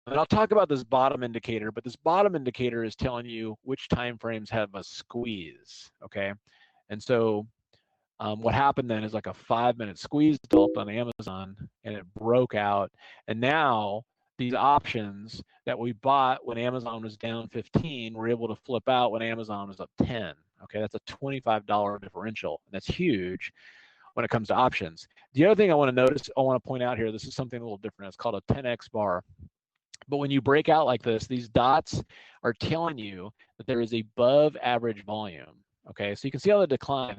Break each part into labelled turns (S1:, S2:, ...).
S1: And I'll talk about this bottom indicator, but this bottom indicator is telling you which time frames have a squeeze, okay? And so what happened then is like a 5-minute squeeze developed on Amazon, and it broke out. And now these options that we bought when Amazon was down 15, we're able to flip out when Amazon was up 10. Okay, that's a $25 differential, and that's huge when it comes to options. The other thing I want to point out here, this is something a little different. It's called a 10x bar. But when you break out like this, these dots are telling you that there is above average volume. Okay, so you can see how the decline,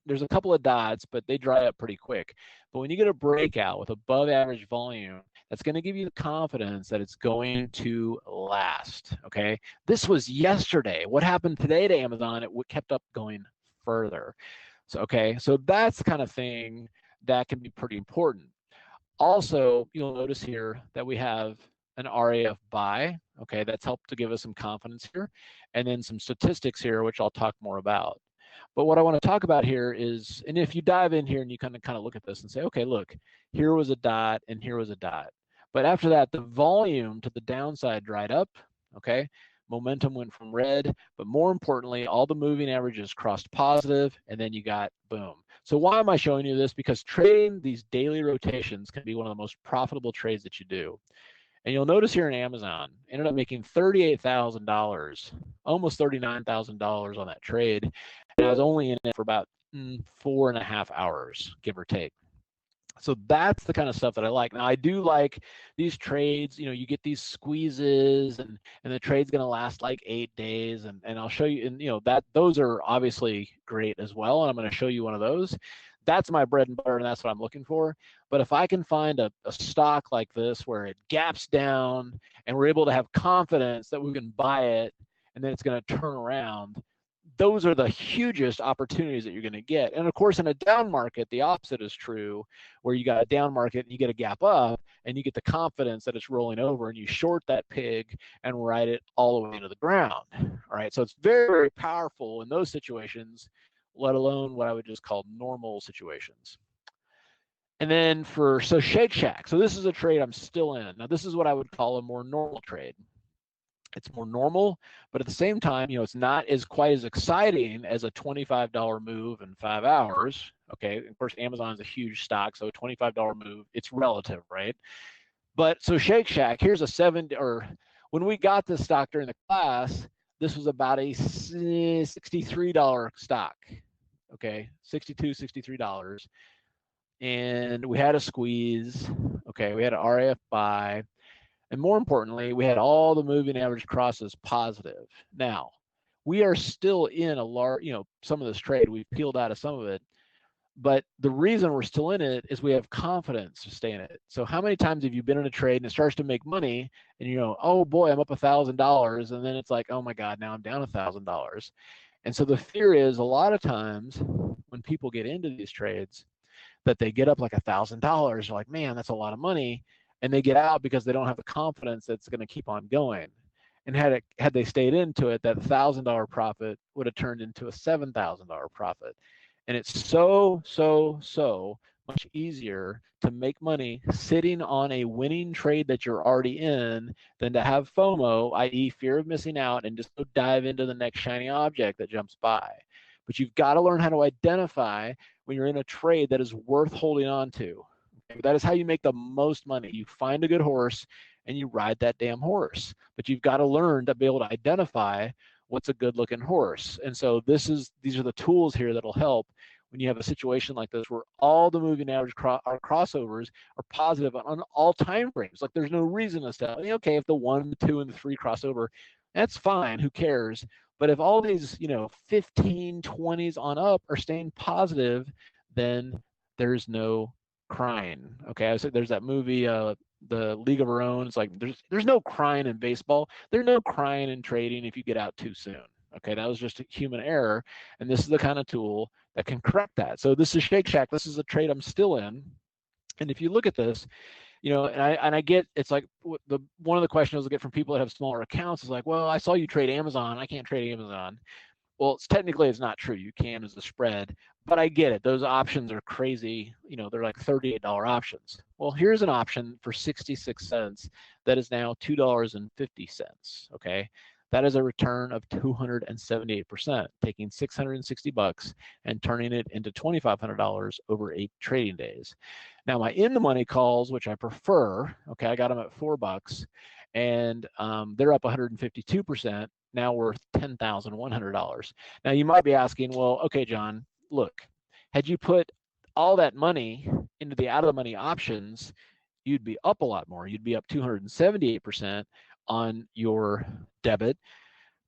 S1: there's a couple of dots, but they dry up pretty quick. But when you get a breakout with above average volume, that's going to give you the confidence that it's going to last. Okay, this was yesterday. What happened today to Amazon? It kept up going further. So, okay, so that's the kind of thing that can be pretty important. Also, you'll notice here that we have an RAF buy. Okay, that's helped to give us some confidence here, and then some statistics here, which I'll talk more about. But what I want to talk about here is, and if you dive in here and you kind of look at this and say, okay, look, here was a dot and here was a dot. But after that, the volume to the downside dried up. Okay, momentum went from red, but more importantly, all the moving averages crossed positive, and then you got boom. So why am I showing you this? Because trading these daily rotations can be one of the most profitable trades that you do. And you'll notice here in Amazon, ended up making $38,000, almost $39,000 on that trade. And I was only in it for about 4.5 hours, give or take. So that's the kind of stuff that I like. Now I do like these trades, you get these squeezes and the trade's going to last like 8 days, and I'll show you, and that those are obviously great as well, and I'm going to show you one of those. That's my bread and butter, and that's what I'm looking for. But if I can find a stock like this where it gaps down and we're able to have confidence that we can buy it and then it's going to turn around, those are the hugest opportunities that you're going to get. And of course, in a down market, the opposite is true, where you got a down market and you get a gap up and you get the confidence that it's rolling over and you short that pig and ride it all the way to the ground. All right. So it's very, very powerful in those situations, let alone what I would just call normal situations. And then so Shake Shack. So this is a trade I'm still in. Now, this is what I would call a more normal trade. It's more normal, but at the same time, it's not quite as exciting as a $25 move in 5 hours. Okay, of course, Amazon is a huge stock, so a $25 move, it's relative, right? But so Shake Shack, here's when we got this stock during the class, this was about a $63 stock. Okay, $62, $63. And we had a squeeze. Okay, we had an RAF buy. And more importantly, we had all the moving average crosses positive. Now, we are still in a large, some of this trade, we've peeled out of some of it. But the reason we're still in it is we have confidence to stay in it. So how many times have you been in a trade and it starts to make money and oh boy, I'm up $1,000. And then it's like, oh my God, now I'm down $1,000. And so the fear is a lot of times when people get into these trades that they get up like $1,000, they're like, man, that's a lot of money. And they get out because they don't have the confidence that it's going to keep on going. And had they stayed into it, that $1,000 profit would have turned into a $7,000 profit. And it's so much easier to make money sitting on a winning trade that you're already in than to have FOMO, i.e. fear of missing out, and just go dive into the next shiny object that jumps by. But you've got to learn how to identify when you're in a trade that is worth holding on to. That is how you make the most money. You find a good horse and you ride that damn horse. But you've got to learn to be able to identify what's a good looking horse. And so these are the tools here that'll help when you have a situation like this where all the moving average crossovers are positive on all time frames. Like there's no reason to say, okay, if the 1, the 2, and the 3 crossover, that's fine. Who cares? But if all these, 15, 20s on up are staying positive, then there's no crying. Okay, I said there's that movie, the League of Our Own. It's like there's no crying in baseball. There's no crying in trading if you get out too soon. Okay, that was just a human error, and this is the kind of tool that can correct that. So this is Shake Shack. This is a trade I'm still in, and if you look at this, and I get, it's like one of the questions I get from people that have smaller accounts is like, well, I saw you trade Amazon. I can't trade Amazon. Well, it's not true. You can as a spread, but I get it. Those options are crazy. They're like $38 options. Well, here's an option for 66 cents that is now $2.50. Okay. That is a return of 278%, taking $660 and turning it into $2,500 over 8 trading days. Now, my in the money calls, which I prefer, okay, I got them at $4, and they're up 152%, now worth $10,100. Now, you might be asking, well, okay, John, look, had you put all that money into the out of the money options, you'd be up a lot more. You'd be up 278% on your debit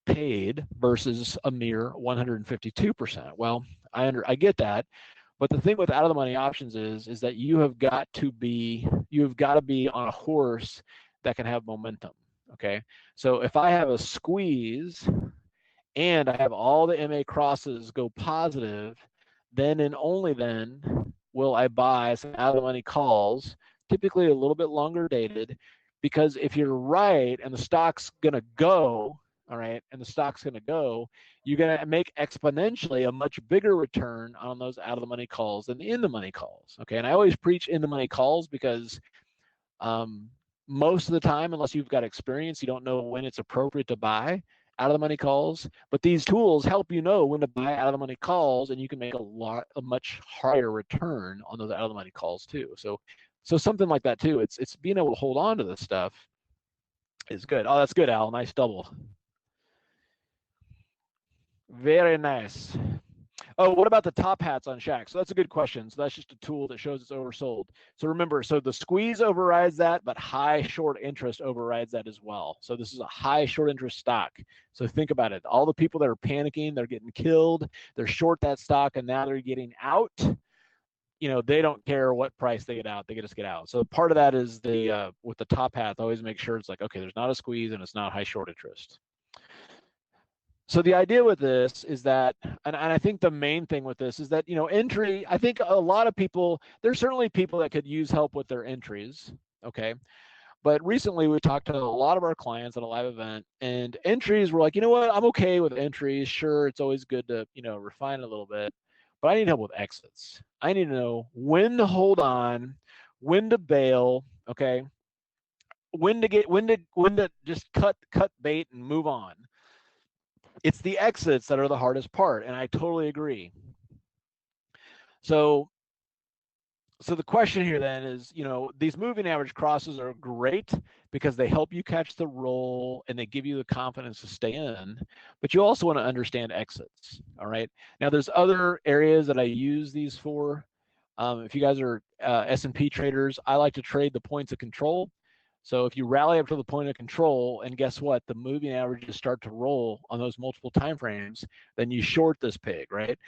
S1: paid versus a mere 152%. Well, I get that, but the thing with out of the money options is that you have got to be on a horse that can have momentum. Okay, so if I have a squeeze and I have all the MA crosses go positive, then and only then will I buy some out of the money calls, typically a little bit longer dated, because if you're right and the stock's going to go, all right, and the stock's going to go, you're going to make exponentially a much bigger return on those out of the money calls than in the money calls. Okay, and I always preach in the money calls because most of the time, unless you've got experience, you don't know when it's appropriate to buy out of the money calls. But these tools help you know when to buy out of the money calls, and you can make a much higher return on those out of the money calls too. So something like that too. It's being able to hold on to this stuff is good. Oh, that's good, Al. Nice double. Very nice. Oh, what about the top hats on Shack? So that's a good question. So that's just a tool that shows it's oversold. So remember, so the squeeze overrides that, but high short interest overrides that as well. So this is a high short interest stock. So think about it. All the people that are panicking, they're getting killed, they're short that stock, and now they're getting out. They don't care what price they get out. They just get out. So part of that is with the top hat, always make sure it's like, okay, there's not a squeeze and it's not high short interest. So the idea with this is that, and I think the main thing with this is that, entry, I think a lot of people, there's certainly people that could use help with their entries, okay? But recently we talked to a lot of our clients at a live event, and entries were like, you know what, I'm okay with entries. Sure, it's always good to, refine a little bit, but I need help with exits. I need to know when to hold on, when to bail, okay? When to just cut bait and move on. It's the exits that are the hardest part, and I totally agree. So the question here then is, these moving average crosses are great because they help you catch the roll and they give you the confidence to stay in, but you also want to understand exits, all right? Now, there's other areas that I use these for. If you guys are S&P traders, I like to trade the points of control. So if you rally up to the point of control, and guess what, the moving averages start to roll on those multiple time frames, then you short this pig, right?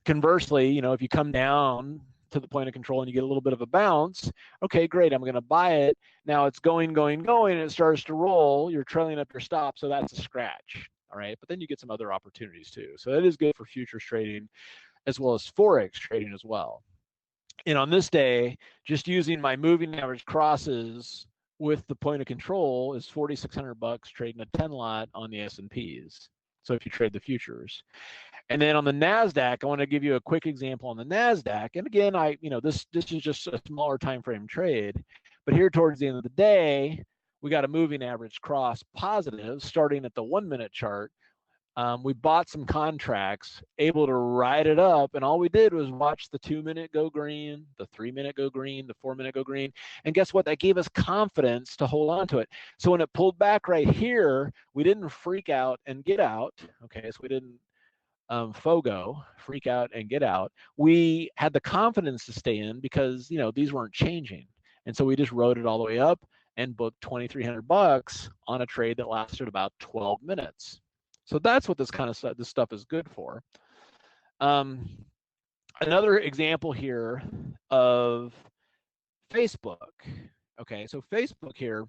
S1: Conversely, if you come down to the point of control and you get a little bit of a bounce, okay, great, I'm going to buy it. Now it's going, and it starts to roll. You're trailing up your stop, so that's a scratch, all right? But then you get some other opportunities too. So that is good for futures trading as well as Forex trading as well. And on this day, just using my moving average crosses with the point of control is $4,600 trading a 10 lot on the S&Ps. So if you trade the futures. And then on the NASDAQ, I want to give you a quick example on the NASDAQ. And again, this is just a smaller time frame trade. But here towards the end of the day, we got a moving average cross positive starting at the 1 minute chart. We bought some contracts, able to ride it up, and all we did was watch the 2 minute go green, the 3 minute go green, the 4 minute go green, and guess what? That gave us confidence to hold on to it. So when it pulled back right here, we didn't freak out and get out. Okay, so we didn't FOGO, freak out and get out. We had the confidence to stay in because these weren't changing, and so we just rode it all the way up and booked $2,300 on a trade that lasted about 12 minutes. So that's what this stuff is good for. Another example here of Facebook. Okay, so Facebook here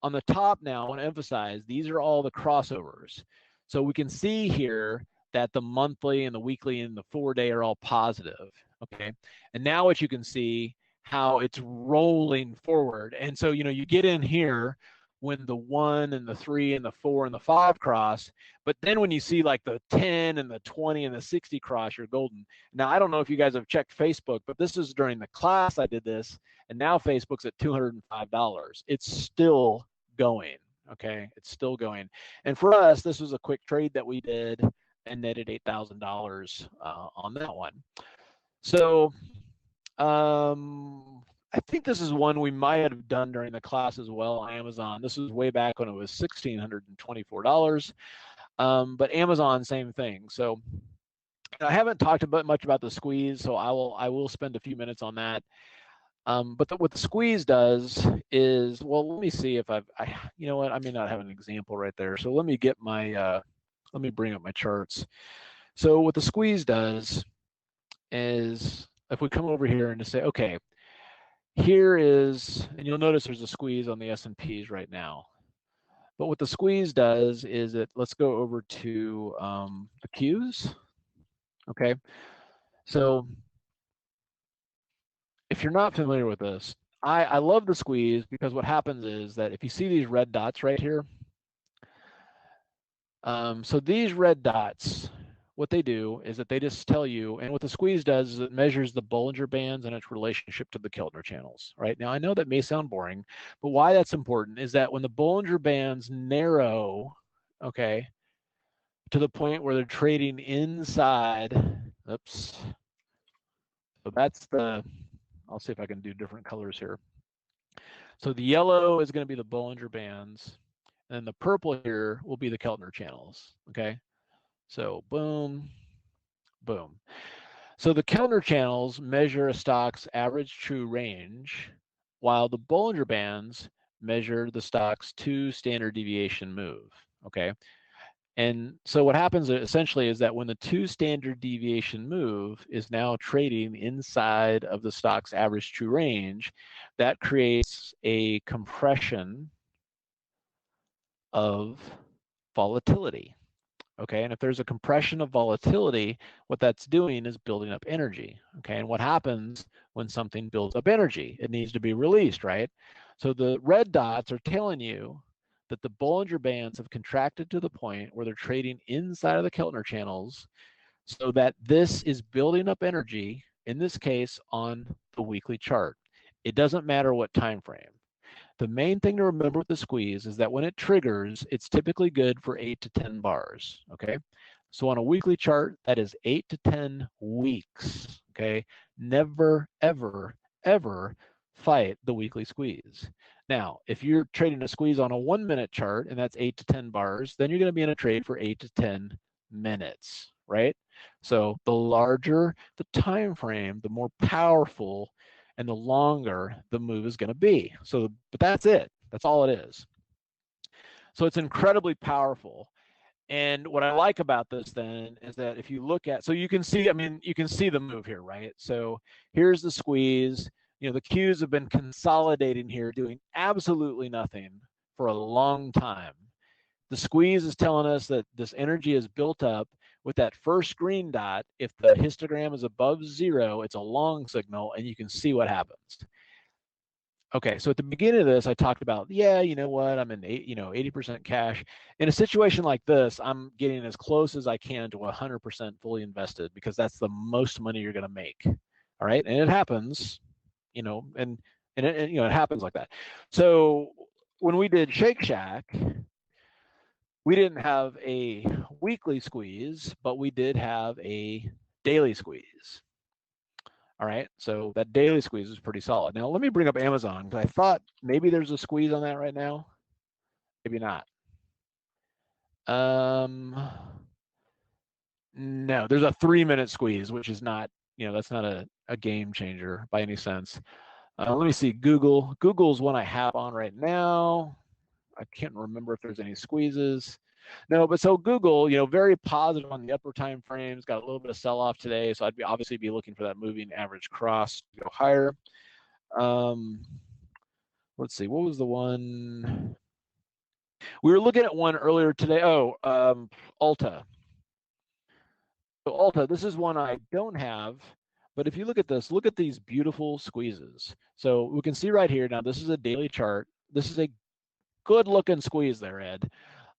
S1: on the top now, I want to emphasize these are all the crossovers. So we can see here that the monthly and the weekly and the 4-day are all positive. Okay, and now what you can see how it's rolling forward. And so you get in here when the 1 and the 3 and the 4 and the 5 cross. But then when you see like the 10 and the 20 and the 60 cross, you're golden. Now, I don't know if you guys have checked Facebook, but this is during the class I did this, and now Facebook's at $205. It's still going. Okay, it's still going. And for us, this was a quick trade that we did and netted $8,000 on that one. So I think this is one we might have done during the class as well. Amazon. This was way back when it was $1,624. But Amazon, same thing. So I haven't talked much about the squeeze, so I will spend a few minutes on that. But what the squeeze does is, well, let me see if you know what, I may not have an example right there. So let me get my, let me bring up my charts. So what the squeeze does is, if we come over here and just say, okay, here is, and you'll notice there's a squeeze on the S&Ps right now. But what the squeeze does is let's go over to the Qs. Okay, so if you're not familiar with this, I love the squeeze because what happens is that if you see these red dots right here, so these red dots, what they do is that they just tell you, and what the squeeze does is it measures the Bollinger Bands and its relationship to the Keltner channels, right? Now, I know that may sound boring, but why that's important is that when the Bollinger Bands narrow, okay, to the point where they're trading inside, oops, so that's I'll see if I can do different colors here. So the yellow is going to be the Bollinger Bands, and the purple here will be the Keltner channels, okay? So boom, boom. So the Keltner channels measure a stock's average true range, while the Bollinger Bands measure the stock's 2 standard deviation move, okay? And so what happens essentially is that when the 2 standard deviation move is now trading inside of the stock's average true range, that creates a compression of volatility. Okay, and if there's a compression of volatility, what that's doing is building up energy. Okay, and what happens when something builds up energy? It needs to be released, right? So the red dots are telling you that the Bollinger Bands have contracted to the point where they're trading inside of the Keltner channels, so that this is building up energy, in this case on the weekly chart. It doesn't matter what time frame. The main thing to remember with the squeeze is that when it triggers, it's typically good for 8 to 10 bars, okay? So on a weekly chart, that is 8 to 10 weeks, okay? Never, ever, ever fight the weekly squeeze. Now, if you're trading a squeeze on a 1-minute chart and that's 8 to 10 bars, then you're going to be in a trade for 8 to 10 minutes, right? So the larger the time frame, the more powerful and the longer the move is going to be. So, but that's it. That's all it is. So it's incredibly powerful. And what I like about this then is that if you look at, so you can see, I mean, you can see the move here, right? So here's the squeeze. You know, the Qs have been consolidating here, doing absolutely nothing for a long time. The squeeze is telling us that this energy is built up. With that first green dot, if the histogram is above 0, it's a long signal, and you can see what happens. Okay, so at the beginning of this, I talked about, yeah, you know what, I'm in 80% cash. In a situation like this, I'm getting as close as I can to 100% fully invested because that's the most money you're going to make. All right, and it happens, you know, and it, you know, it happens like that. So when we did Shake Shack, we didn't have a weekly squeeze, but we did have a daily squeeze. All right, so that daily squeeze is pretty solid. Now let me bring up Amazon because I thought maybe there's a squeeze on that right now. Maybe not. No, there's a 3-minute squeeze, which is not, you know, that's not a game changer by any sense. Let me see, Google. Google's one I have on right now. I can't remember if there's any squeezes. No, but so Google, you know, very positive on the upper time frames, got a little bit of sell-off today, so I'd obviously be looking for that moving average cross to go higher. Let's see, what was the one? We were looking at one earlier today. Oh, Ulta. So Ulta, this is one I don't have, but if you look at this, look at these beautiful squeezes. So we can see right here, now this is a daily chart. This is a good looking squeeze there, Ed.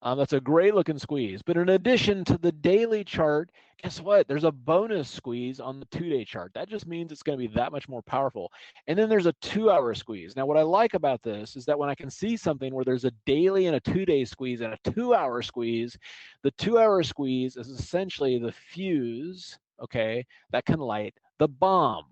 S1: That's a great looking squeeze. But in addition to the daily chart, guess what? There's a bonus squeeze on the 2-day chart. That just means it's going to be that much more powerful. And then there's a 2-hour squeeze. Now, what I like about this is that when I can see something where there's a daily and a 2-day squeeze and a 2-hour squeeze, the 2-hour squeeze is essentially the fuse, okay, that can light the bomb.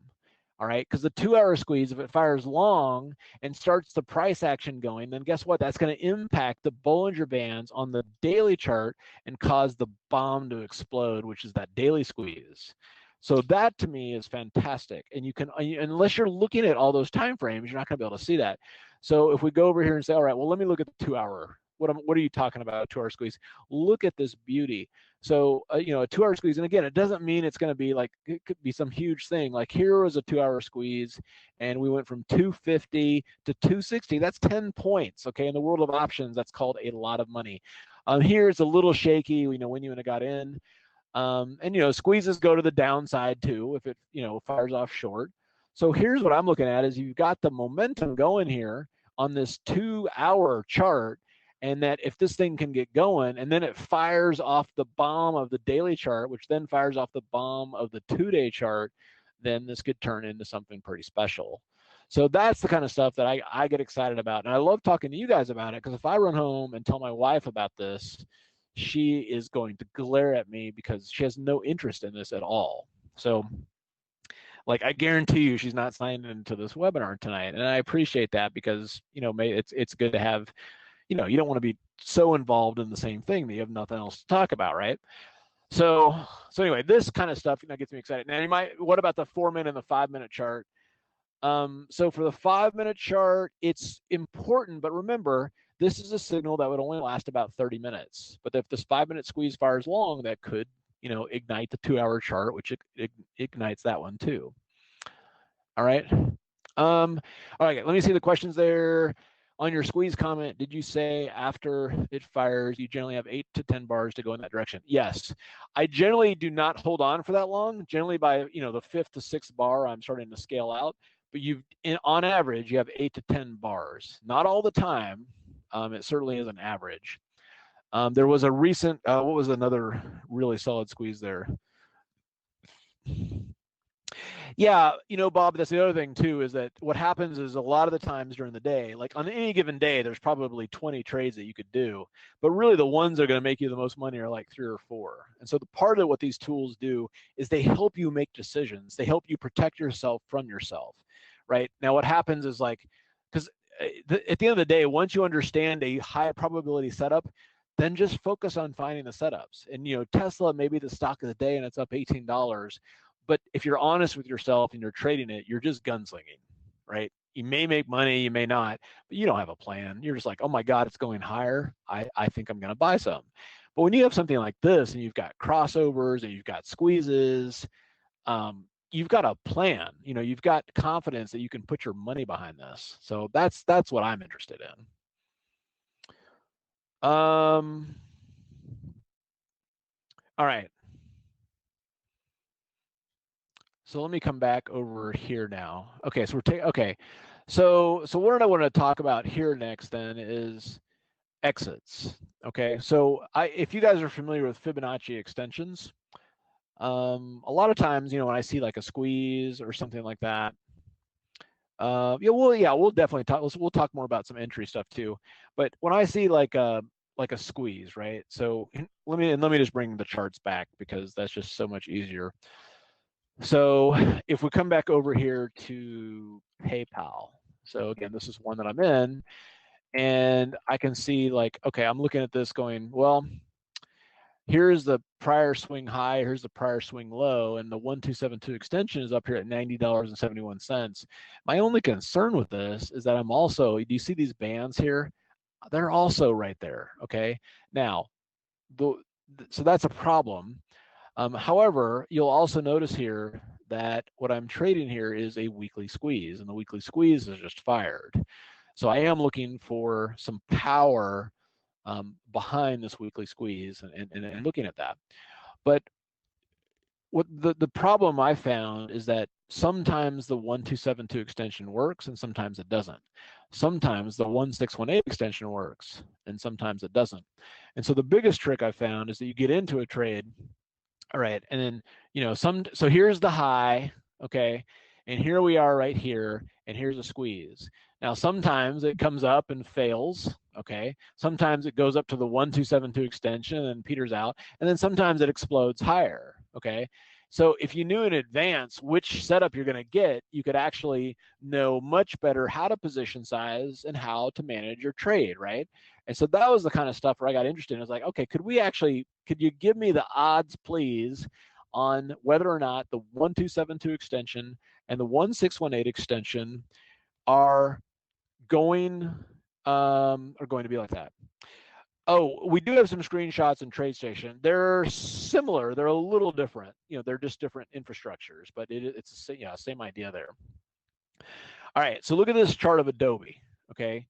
S1: All right, because the 2-hour squeeze, if it fires long and starts the price action going, then guess what? That's going to impact the Bollinger Bands on the daily chart and cause the bomb to explode, which is that daily squeeze. So that to me is fantastic. And you can, unless you're looking at all those time frames, you're not going to be able to see that. So if we go over here and say, all right, well, let me look at the 2-hour. What are you talking about, 2-hour squeeze? Look at this beauty. So, you know, a 2-hour squeeze, and again, it doesn't mean it's going to be like, it could be some huge thing. Like here was a 2-hour squeeze, and we went from 250 to 260. That's 10 points, okay? In the world of options, that's called a lot of money. Here it's a little shaky, we know when you got in. And, you know, squeezes go to the downside too if it, you know, fires off short. So here's what I'm looking at is you've got the momentum going here on this 2-hour chart, and that if this thing can get going and then it fires off the bomb of the daily chart, which then fires off the bomb of the 2-day chart, then this could turn into something pretty special. So that's the kind of stuff that I get excited about. And I love talking to you guys about it, because if I run home and tell my wife about this, she is going to glare at me because she has no interest in this at all. So like, I guarantee you she's not signed into this webinar tonight. And I appreciate that, because, you know, it's good to have, you know, you don't want to be so involved in the same thing that you have nothing else to talk about, right? So anyway, this kind of stuff, you know, gets me excited. Now, what about the 4-minute and the 5-minute chart? So for the 5-minute chart, it's important, but remember, this is a signal that would only last about 30 minutes. But if this 5-minute squeeze fires long, that could, you know, ignite the 2-hour chart, which it ignites that one too. All right. All right, let me see the questions there. On your squeeze comment, did you say after it fires, you generally have 8 to 10 bars to go in that direction? Yes. I generally do not hold on for that long. Generally by, you know, the 5th to 6th bar, I'm starting to scale out. But on average, you have 8 to 10 bars. Not all the time. It certainly is an average. There was a recent, what was another really solid squeeze there? Yeah, you know, Bob, that's the other thing too, is that what happens is a lot of the times during the day, like on any given day, there's probably 20 trades that you could do, but really the ones that are going to make you the most money are like 3 or 4. And so the part of what these tools do is they help you make decisions. They help you protect yourself from yourself, right? Now, what happens is like, because at the end of the day, once you understand a high probability setup, then just focus on finding the setups. And, you know, Tesla may be the stock of the day and it's up $18. But if you're honest with yourself and you're trading it, you're just gunslinging, right? You may make money, you may not, but you don't have a plan. You're just like, oh my God, it's going higher. I think I'm going to buy some. But when you have something like this and you've got crossovers and you've got squeezes, you've got a plan. You know, you've got confidence that you can put your money behind this. So that's what I'm interested in. All right. So let me come back over here now. Okay, so So what I want to talk about here next then is exits. Okay, so if you guys are familiar with Fibonacci extensions, a lot of times, you know, when I see like a squeeze or something like that, we'll definitely talk. We'll talk more about some entry stuff too. But when I see like a squeeze, right? So let me just bring the charts back, because that's just so much easier. So if we come back over here to PayPal, so again, this is one that I'm in, and I can see like, okay, I'm looking at this going, well, here's the prior swing high, here's the prior swing low, and the 1272 extension is up here at $90.71. My only concern with this is that I'm also, do you see these bands here? They're also right there, okay? Now, so that's a problem. However, you'll also notice here that what I'm trading here is a weekly squeeze, and the weekly squeeze is just fired. So I am looking for some power behind this weekly squeeze and looking at that. But what the problem I found is that sometimes the 1272 extension works and sometimes it doesn't. Sometimes the 1618 extension works and sometimes it doesn't. And so the biggest trick I found is that you get into a trade, all right, and then, you know, so here's the high, okay, and here we are right here, and here's a squeeze. Now sometimes it comes up and fails, okay, sometimes it goes up to the 1272 extension and peters out, and then sometimes it explodes higher, okay. So if you knew in advance which setup you're going to get, you could actually know much better how to position size and how to manage your trade, right? And so that was the kind of stuff where I got interested in. I was like, okay, could you give me the odds, please, on whether or not the 1272 extension and the 1618 extension are going to be like that? Oh, we do have some screenshots in TradeStation. They're similar. They're a little different. You know, they're just different infrastructures, but it's the same idea there. All right, so look at this chart of Adobe. Okay,